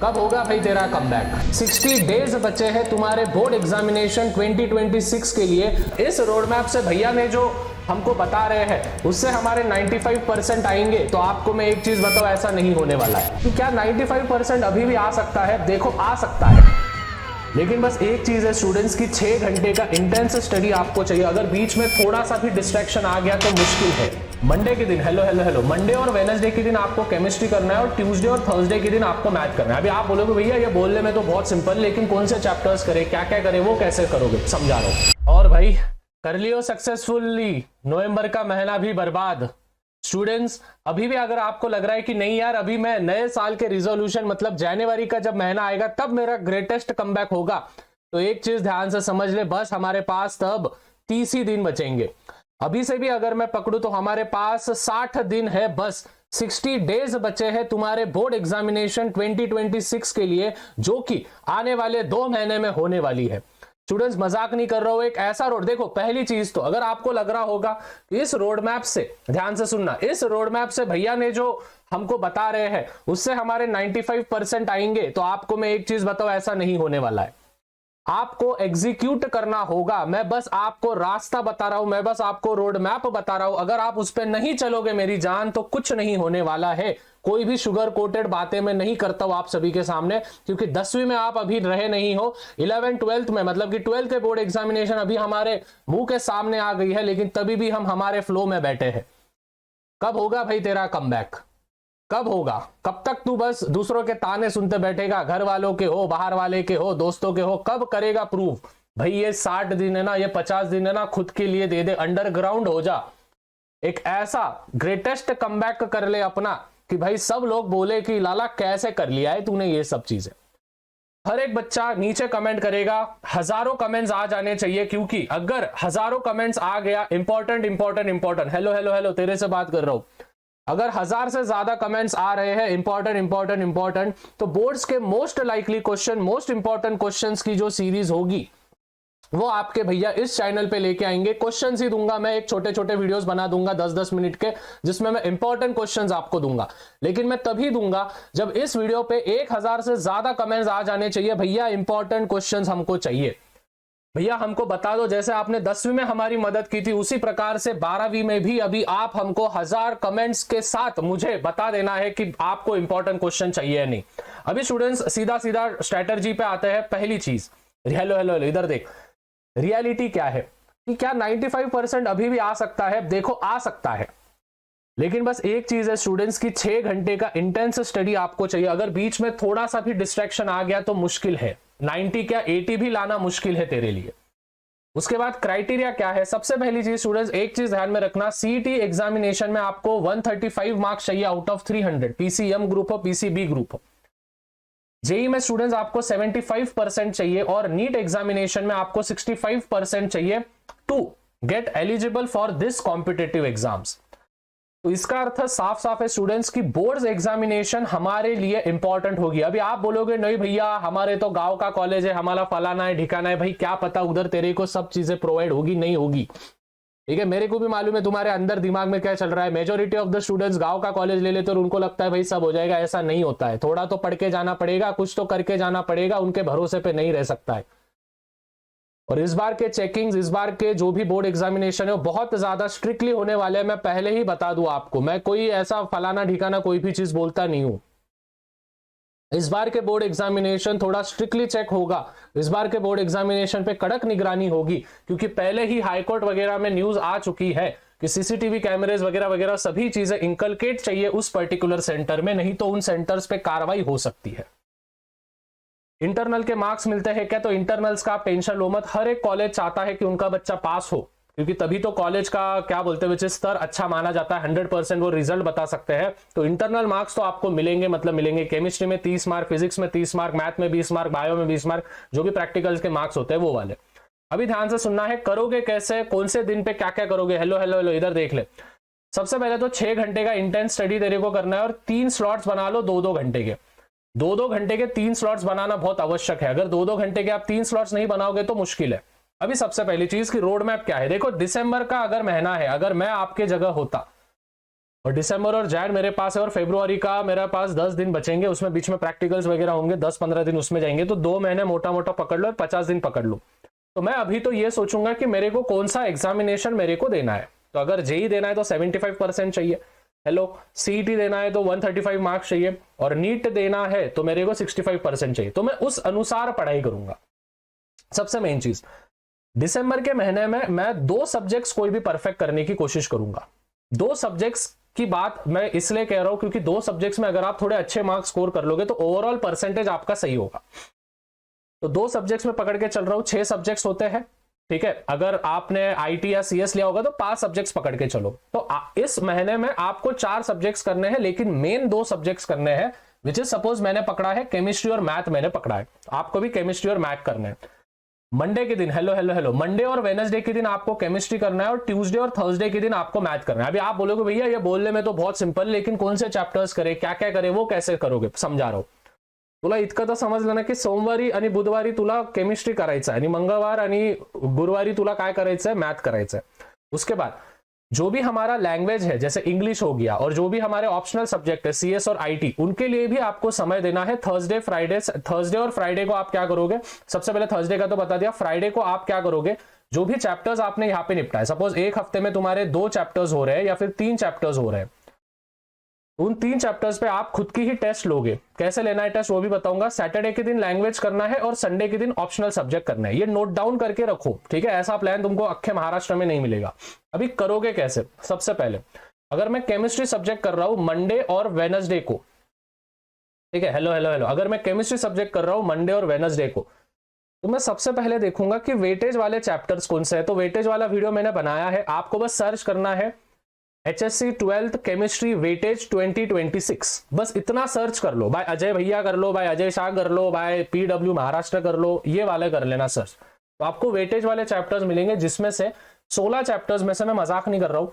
कब होगा भाई तेरा कमबैक? 60 डेज बचे हैं तुम्हारे बोर्ड एग्जामिनेशन 2026 के लिए। इस रोड मैप से भैया ने जो हमको बता रहे हैं उससे हमारे 95% आएंगे। तो आपको मैं एक चीज बताऊं, ऐसा नहीं होने वाला है। कि क्या 95% अभी भी आ सकता है? देखो आ सकता है, लेकिन बस एक चीज है स्टूडेंट्स की 6 घंटे का इंटेंस स्टडी आपको चाहिए। अगर बीच में थोड़ा सा भी डिस्ट्रैक्शन आ गया तो मुश्किल है। मंडे के दिन हेलो मंडे और वेडनेसडे के दिन आपको केमिस्ट्री करना है और ट्यूसडे और थर्सडे के दिन आपको मैथ करना है। अभी आप बोलोगे भैया ये बोलने में तो बहुत सिंपल, लेकिन कौन से चैप्टर्स करें, क्या क्या करें, वो कैसे करोगे, समझा रहा हूं। और भाई कर लियो सक्सेसफुली, नवंबर का महीना भी बर्बाद। स्टूडेंट्स अभी भी अगर आपको लग रहा है कि नहीं यार अभी मैं नए साल के रिजोल्यूशन मतलब जनवरी का जब महीना आएगा तब मेरा ग्रेटेस्ट कमबैक होगा, तो एक चीज ध्यान से समझ ले, बस हमारे पास तब 30 ही दिन बचेंगे। अभी से भी अगर मैं पकड़ू तो हमारे पास 60 दिन है, बस 60 डेज बचे हैं तुम्हारे बोर्ड एग्जामिनेशन 2026 के लिए, जो कि आने वाले 2 महीने में होने वाली है। स्टूडेंट्स मजाक नहीं कर रहा हूं, एक ऐसा रोड देखो। पहली चीज तो अगर आपको लग रहा होगा कि इस रोड मैप से, ध्यान से सुनना, इस रोड मैप से भैया ने जो हमको बता रहे हैं उससे हमारे 95% आएंगे। तो आपको मैं एक चीज बताऊं, ऐसा नहीं होने वाला है। आपको एग्जीक्यूट करना होगा। मैं बस आपको रास्ता बता रहा हूं, मैं बस आपको रोड मैप बता रहा हूं। अगर आप उस पर नहीं चलोगे मेरी जान तो कुछ नहीं होने वाला है। कोई भी शुगर कोटेड बातें मैं नहीं करता हूं आप सभी के सामने, क्योंकि 10वीं में आप अभी रहे नहीं हो। 11 12th में मतलब कि 12th के बोर्ड एग्जामिनेशन अभी हमारे मुंह के सामने आ गई है, लेकिन तभी भी हम हमारे फ्लो में बैठे हैं। कब होगा भाई तेरा कमबैक? कब होगा? कब तक तू बस दूसरों के ताने सुनते बैठेगा? घर वालों के हो, बाहर वाले के हो, दोस्तों के हो, कब करेगा प्रूफ? भाई ये 60 दिन है ना, ये 50 दिन है ना, खुद के लिए दे दे, अंडरग्राउंड हो जा। एक ऐसा ग्रेटेस्ट कमबैक कर ले अपना कि भाई सब लोग बोले कि लाला कैसे कर लिया है तूने ये सब चीजें। हर एक बच्चा नीचे कमेंट करेगा, हजारों कमेंट्स आ जाने चाहिए, क्योंकि अगर हजारों कमेंट्स आ गया, इंपॉर्टेंट हेलो तेरे से बात कर रहा हूं, अगर 1000 से ज्यादा कमेंट्स आ रहे हैं इंपॉर्टेंट, तो बोर्ड्स के most likely question, most important questions की जो सीरीज होगी वो आपके भैया इस चैनल पे लेके आएंगे। क्वेश्चंस ही दूंगा मैं, एक छोटे छोटे वीडियोस बना दूंगा 10-10 मिनट के, जिसमें मैं इंपॉर्टेंट क्वेश्चंस आपको दूंगा। लेकिन मैं तभी दूंगा जब इस वीडियो पे 1000 से ज्यादा कमेंट्स आ जाने चाहिए, भैया इंपॉर्टेंट क्वेश्चंस हमको चाहिए। भैया हमको बता दो, जैसे आपने 10वीं में हमारी मदद की थी उसी प्रकार से 12वीं में भी अभी आप हमको 1000 कमेंट्स के साथ मुझे बता देना है कि आपको इंपॉर्टेंट क्वेश्चन चाहिए या नहीं। अभी स्टूडेंट्स सीधा स्ट्रेटजी पे आते हैं। पहली चीज, हेलो इधर देख, रियलिटी क्या है कि क्या 95% अभी भी आ सकता है? देखो आ सकता है, लेकिन बस एक चीज है स्टूडेंट्स की 6 घंटे का इंटेंस स्टडी आपको चाहिए। अगर बीच में थोड़ा सा भी डिस्ट्रैक्शन आ गया तो मुश्किल है, 90 क्या 80 भी लाना मुश्किल है तेरे लिए। उसके बाद क्राइटेरिया क्या है? सबसे पहली चीज स्टूडेंट्स, एक चीज ध्यान में रखना, सीईटी एग्जामिनेशन में आपको 135 मार्क्स चाहिए आउट ऑफ 300, पीसीएम ग्रुप हो, पीसीबी ग्रुप हो। जेई में स्टूडेंट्स आपको 75% चाहिए और नीट एग्जामिनेशन में आपको 65% चाहिए to get eligible for this competitive exams. तो इसका अर्थ साफ साफ है स्टूडेंट्स की बोर्ड्स एग्जामिनेशन हमारे लिए इंपॉर्टेंट होगी। अभी आप बोलोगे नहीं भैया हमारे तो गांव का कॉलेज है, हमारा फलाना है ठिकाना है, भाई क्या पता उधर तेरे को सब चीजें प्रोवाइड होगी नहीं होगी, ठीक है। मेरे को भी मालूम है तुम्हारे अंदर दिमाग में क्या चल रहा है। मेजोरिटी ऑफ द स्टूडेंट्स गांव का कॉलेज ले लेते और उनको लगता है भाई सब हो जाएगा, ऐसा नहीं होता है। थोड़ा तो पढ़ के जाना पड़ेगा, कुछ तो करके जाना पड़ेगा, उनके भरोसे पे नहीं रह सकता है। और इस बार के चेकिंग्स, इस बार के जो भी बोर्ड एग्जामिनेशन है वो बहुत ज्यादा स्ट्रिक्टली होने वाले हैं। मैं पहले ही बता दूं आपको, मैं कोई ऐसा फलाना ठिकाना कोई भी चीज बोलता नहीं हूं। इस बार के बोर्ड एग्जामिनेशन थोड़ा स्ट्रिक्टली चेक होगा। इस बार के बोर्ड एग्जामिनेशन पे कड़क निगरानी होगी, क्योंकि पहले ही हाईकोर्ट वगैरह में न्यूज आ चुकी है कि सीसीटीवी कैमरेज वगैरह वगैरह सभी चीजें इंकलकेट चाहिए उस पर्टिकुलर सेंटर में, नहीं तो उन सेंटर्स पे कार्रवाई हो सकती है। इंटरनल के मार्क्स मिलते हैं क्या? तो इंटरनल्स का टेंशन लो मत, हर एक कॉलेज चाहता है कि उनका बच्चा पास हो, क्योंकि तभी तो कॉलेज का क्या बोलते हैं स्तर अच्छा माना जाता है, 100% वो रिजल्ट बता सकते हैं। तो इंटरनल मार्क्स तो आपको मिलेंगे, मतलब मिलेंगे। केमिस्ट्री में 30 मार्क, फिजिक्स में 30 मार्क, मैथ में 20 मार्क, बायो में 20 मार्क, जो भी प्रैक्टिकल्स के मार्क्स होते हैं वो वाले। अभी ध्यान से सुनना है, करोगे कैसे, कौन से दिन पे क्या क्या करोगे। हेलो इधर देख ले। सबसे पहले तो 6 घंटे का इंटेंस स्टडी तेरे को करना है और 3 स्लॉट्स बना लो 2-2 घंटे के। 2-2 घंटे के 3 स्लॉट्स बनाना बहुत आवश्यक है। अगर 2-2 घंटे के आप 3 स्लॉट्स नहीं बनाओगे तो मुश्किल है। अभी सबसे पहली चीज की रोड मैप क्या है। देखो दिसंबर का अगर महीना है, अगर मैं आपके जगह होता और दिसंबर और जैन मेरे पास है, और फरवरी का मेरे पास 10 दिन बचेंगे, उसमें बीच में प्रैक्टिकल्स वगैरह होंगे, 10-15 दिन उसमें जाएंगे, तो 2 महीने मोटा मोटा पकड़ लो और 50 दिन पकड़ लो। तो मैं अभी तो ये सोचूंगा कि मेरे को कौन सा एग्जामिनेशन मेरे को देना है। तो अगर जेई देना है तो 75% चाहिए, हेलो, सीईटी देना है तो 135 मार्क्स चाहिए, और नीट देना है तो मेरे को 65% चाहिए। तो मैं उस अनुसार पढ़ाई करूंगा। सबसे मेन चीज, दिसंबर के महीने में मैं 2 सब्जेक्ट्स कोई भी परफेक्ट करने की कोशिश करूंगा। 2 सब्जेक्ट्स की बात मैं इसलिए कह रहा हूं क्योंकि 2 सब्जेक्ट्स में अगर आप थोड़े अच्छे मार्क्स स्कोर कर लोगे तो ओवरऑल परसेंटेज आपका सही होगा। तो 2 सब्जेक्ट्स में पकड़ के चल रहा हूं, 6 सब्जेक्ट्स होते हैं, ठीक है। अगर आपने आईटी या सीएस लिया होगा तो 5 सब्जेक्ट्स पकड़ के चलो। तो इस महीने में आपको 4 सब्जेक्ट्स करने हैं, लेकिन मेन 2 सब्जेक्ट्स करने हैं, विच इज सपोज मैंने पकड़ा है केमिस्ट्री और मैथ, मैंने पकड़ा है, आपको भी केमिस्ट्री और मैथ करने हैं। मंडे के दिन, हेलो, मंडे और वेडनेसडे के दिन आपको केमिस्ट्री करना है, और ट्यूसडे और थर्सडे के दिन आपको मैथ करना है। अभी आप बोलोगे भैया ये बोलने में तो बहुत सिंपल, लेकिन कौन से चैप्टर्स करे, क्या क्या करे, वो कैसे करोगे, समझा रहा हूं। तुला इतकं तर समजलं ना की सोमवारी आणि बुधवारी तुला केमिस्ट्री करायचं आहे, आणि मंगळवार आणि गुरुवारी तुला काय करायचं है, मैथ करायचं है। उसके बाद जो भी हमारा लैंग्वेज है, जैसे इंग्लिश हो गया, और जो भी हमारे ऑप्शनल सब्जेक्ट है सीएस और आईटी, उनके लिए भी आपको समय देना है। थर्सडे और फ्राइडे को आप क्या करोगे, सबसे पहले थर्सडे का तो बता दिया, फ्राइडे को आप क्या करोगे, जो भी चैप्टर्स आपने यहाँ पे निपटाए, सपोज एक हफ्ते में तुम्हारे 2 चैप्टर्स हो रहे हैं या फिर 3 चैप्टर्स हो रहे हैं, उन 3 चैप्टर्स पे आप खुद की ही टेस्ट लोगे। कैसे लेना है टेस्ट वो भी बताऊंगा। सैटरडे के दिन लैंग्वेज करना है और संडे के दिन ऑप्शनल सब्जेक्ट करना है। ये नोट डाउन करके रखो, ठीक है। ऐसा प्लान तुमको अक्खे महाराष्ट्र में नहीं मिलेगा। अभी करोगे कैसे, सबसे पहले अगर मैं केमिस्ट्री सब्जेक्ट कर रहा हूं मंडे और वेडनेसडे को, ठीक है, हेलो, अगर मैं केमिस्ट्री सब्जेक्ट कर रहा हूं मंडे और वेडनेसडे को, तो मैं सबसे पहले देखूंगा कि वेटेज वाले चैप्टर्स कौन से है। तो वेटेज वाला वीडियो मैंने बनाया है, आपको बस सर्च करना है HSC 12th केमिस्ट्री वेटेज 2026, बस इतना सर्च कर लो। बाय अजय भैया कर लो, बाय अजय शाह कर लो, बाय PW महाराष्ट्र कर लो, ये वाले कर लेना सर्च। तो आपको वेटेज वाले चैप्टर्स मिलेंगे, जिसमें से 16 चैप्टर्स में से, मैं मजाक नहीं कर रहा हूं,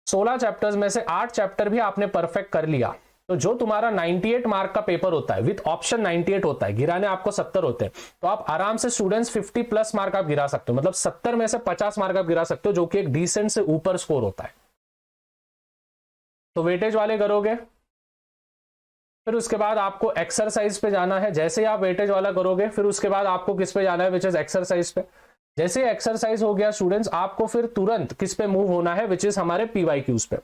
16 चैप्टर्स में से 8 चैप्टर भी आपने परफेक्ट कर लिया, तो जो तुम्हारा 98 मार्क का पेपर होता है, विथ ऑप्शन 98 होता है, गिराने आपको 70 होते हैं, तो आप आराम से स्टूडेंट्स 50 प्लस मार्क आप गिरा सकते हो, मतलब 70 में से 50 मार्क आप गिरा सकते हो, जो कि एक डिसेंट से ऊपर स्कोर होता है। तो वेटेज वाले करोगे, फिर उसके बाद आपको एक्सरसाइज पे जाना है। जैसे ही आप वेटेज वाला करोगे, फिर उसके बाद आपको किस पे जाना है, विच इज एक्सरसाइज पे। जैसे ही एक्सरसाइज हो गया स्टूडेंट्स, आपको फिर तुरंत किस पे मूव होना है, विच इज हमारे PYQs पे।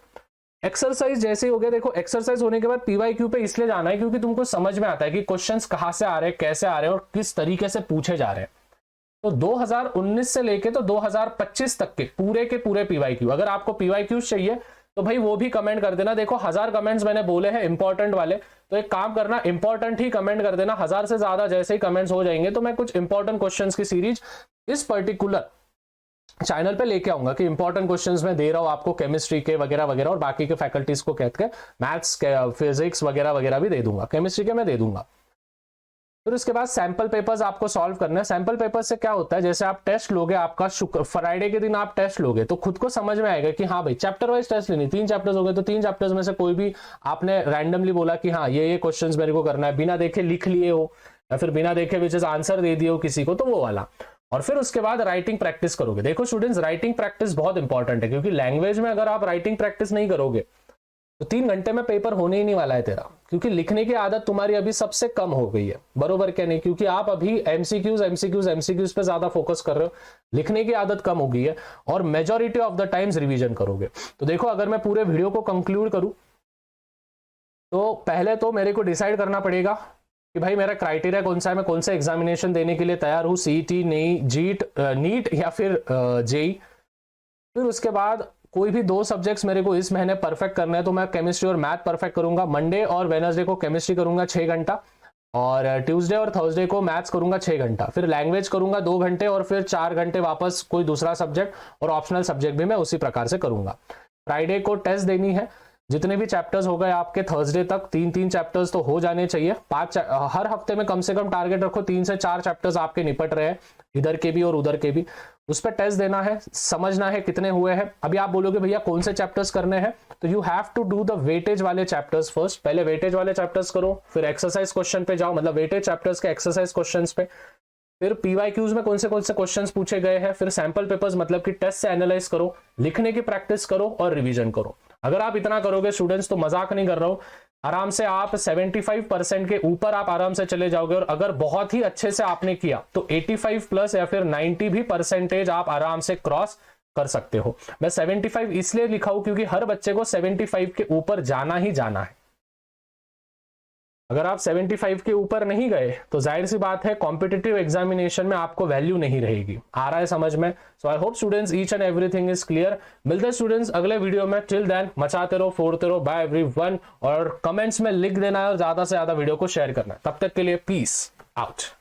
एक्सरसाइज जैसे ही हो गया, देखो एक्सरसाइज होने के बाद PYQ पे इसलिए जाना है क्योंकि तुमको समझ में आता है कि क्वेश्चंस कहां से आ रहे हैं, कैसे आ रहे हैं और किस तरीके से पूछे जा रहे हैं। तो 2019 से लेके तो 2025 तक के पूरे PYQ, अगर आपको PYQs चाहिए तो भाई वो भी कमेंट कर देना। देखो 1000 कमेंट्स मैंने बोले हैं इंपॉर्टेंट वाले, तो एक काम करना, इंपॉर्टेंट ही कमेंट कर देना। 1000 से ज्यादा जैसे ही कमेंट्स हो जाएंगे तो मैं कुछ इंपॉर्टेंट क्वेश्चंस की सीरीज इस पर्टिकुलर चैनल पे लेके आऊंगा कि इंपॉर्टेंट क्वेश्चंस मैं दे रहा हूं आपको केमिस्ट्री के वगैरह वगैरह, और बाकी के फैकल्टीज को कहते हैं मैथ्स, फिजिक्स वगैरह वगैरह भी दे दूंगा, केमिस्ट्री के मैं दे दूंगा। फिर उसके बाद सैंपल पेपर्स आपको सॉल्व करना है। सैंपल पेपर से क्या होता है, जैसे आप टेस्ट लोगे, आपका फ्राइडे के दिन आप टेस्ट लोगे, तो खुद को समझ में आएगा कि हाँ भाई चैप्टर वाइज टेस्ट लेनी, 3 चैप्टर्स हो गए तो 3 चैप्टर्स में से कोई भी आपने रैंडमली बोला कि हाँ ये क्वेश्चंस मेरे को करना है, बिना देखे लिख लिए हो या फिर बिना देखे विच इज आंसर दे दिए हो किसी को, तो वो वाला। और फिर उसके बाद राइटिंग प्रैक्टिस करोगे। देखो स्टूडेंट्स, राइटिंग प्रैक्टिस बहुत इंपॉर्टेंट है, क्योंकि लैंग्वेज में अगर आप राइटिंग प्रैक्टिस नहीं करोगे तो 3 घंटे में पेपर होने ही नहीं वाला है तेरा, क्योंकि लिखने की आदत तुम्हारी अभी सबसे कम हो गई है, बरोबर क्या नहीं, क्योंकि आप अभी एमसीक्यूज पे ज्यादा फोकस कर रहे हो, लिखने की आदत कम हो गई है, और majority of the times revision करोगे। तो देखो अगर मैं पूरे वीडियो को कंक्लूड करूं, तो पहले तो मेरे को डिसाइड करना पड़ेगा कि भाई मेरा क्राइटेरिया कौन सा है, मैं कौन सा एग्जामिनेशन देने के लिए तैयार हूं, सीईटी, नीट या फिर जेई। फिर उसके बाद कोई भी 2 सब्जेक्ट्स मेरे को इस महीने परफेक्ट करना है, तो मैं केमिस्ट्री और मैथ परफेक्ट करूंगा। मंडे और वेडनेसडे को केमिस्ट्री करूंगा 6 घंटा, और ट्यूसडे और थर्सडे को मैथ्स करूंगा 6 घंटा, फिर लैंग्वेज करूंगा 2 घंटे, और फिर 4 घंटे वापस कोई दूसरा सब्जेक्ट, और ऑप्शनल सब्जेक्ट भी मैं उसी प्रकार से करूंगा। फ्राइडे को टेस्ट देनी है, जितने भी चैप्टर्स हो गए आपके थर्सडे तक, 3-3 चैप्टर्स तो हो जाने चाहिए। 5 हर हफ्ते में कम से कम टारगेट रखो, 3 से 4 चैप्टर्स आपके निपट रहे हैं, इधर के भी और उधर के भी। उस पर टेस्ट देना है, समझना है कितने हुए हैं। अभी आप बोलोगे भैया कौन से चैप्टर्स करने हैं, तो you have to do the weightage वाले चैप्टर्स फर्स्ट। पहले वेटेज वाले चैप्टर्स करो, फिर एक्सरसाइज क्वेश्चन पे जाओ, मतलब वेटेज चैप्टर्स के एक्सरसाइज क्वेश्चंस पे, फिर PYQs में कौन से क्वेश्चंस पूछे गए हैं, फिर सैंपल पेपर्स मतलब कि टेस्ट से एनालाइज करो, लिखने की प्रैक्टिस करो और रिवीजन करो। अगर आप इतना करोगे स्टूडेंट्स, तो मजाक नहीं कर रहा हूं, आराम से आप 75% के ऊपर आप आराम से चले जाओगे। और अगर बहुत ही अच्छे से आपने किया तो 85 प्लस या फिर 90 भी परसेंटेज आप आराम से क्रॉस कर सकते हो। मैं 75 इसलिए लिखा हूं क्योंकि हर बच्चे को 75 के ऊपर जाना ही जाना है। अगर आप 75 के ऊपर नहीं गए तो जाहिर सी बात है कॉम्पिटिटिव एग्जामिनेशन में आपको वैल्यू नहीं रहेगी। आ रहा है समझ में? So I hope students each and everything is clear. मिलते हैं स्टूडेंट्स अगले वीडियो में। टिल देन मचाते रहो, फोड़ते रहो। Bye everyone. और कमेंट्स में लिख देना है और ज्यादा से ज्यादा वीडियो को शेयर करना है। तब तक के लिए पीस आउट।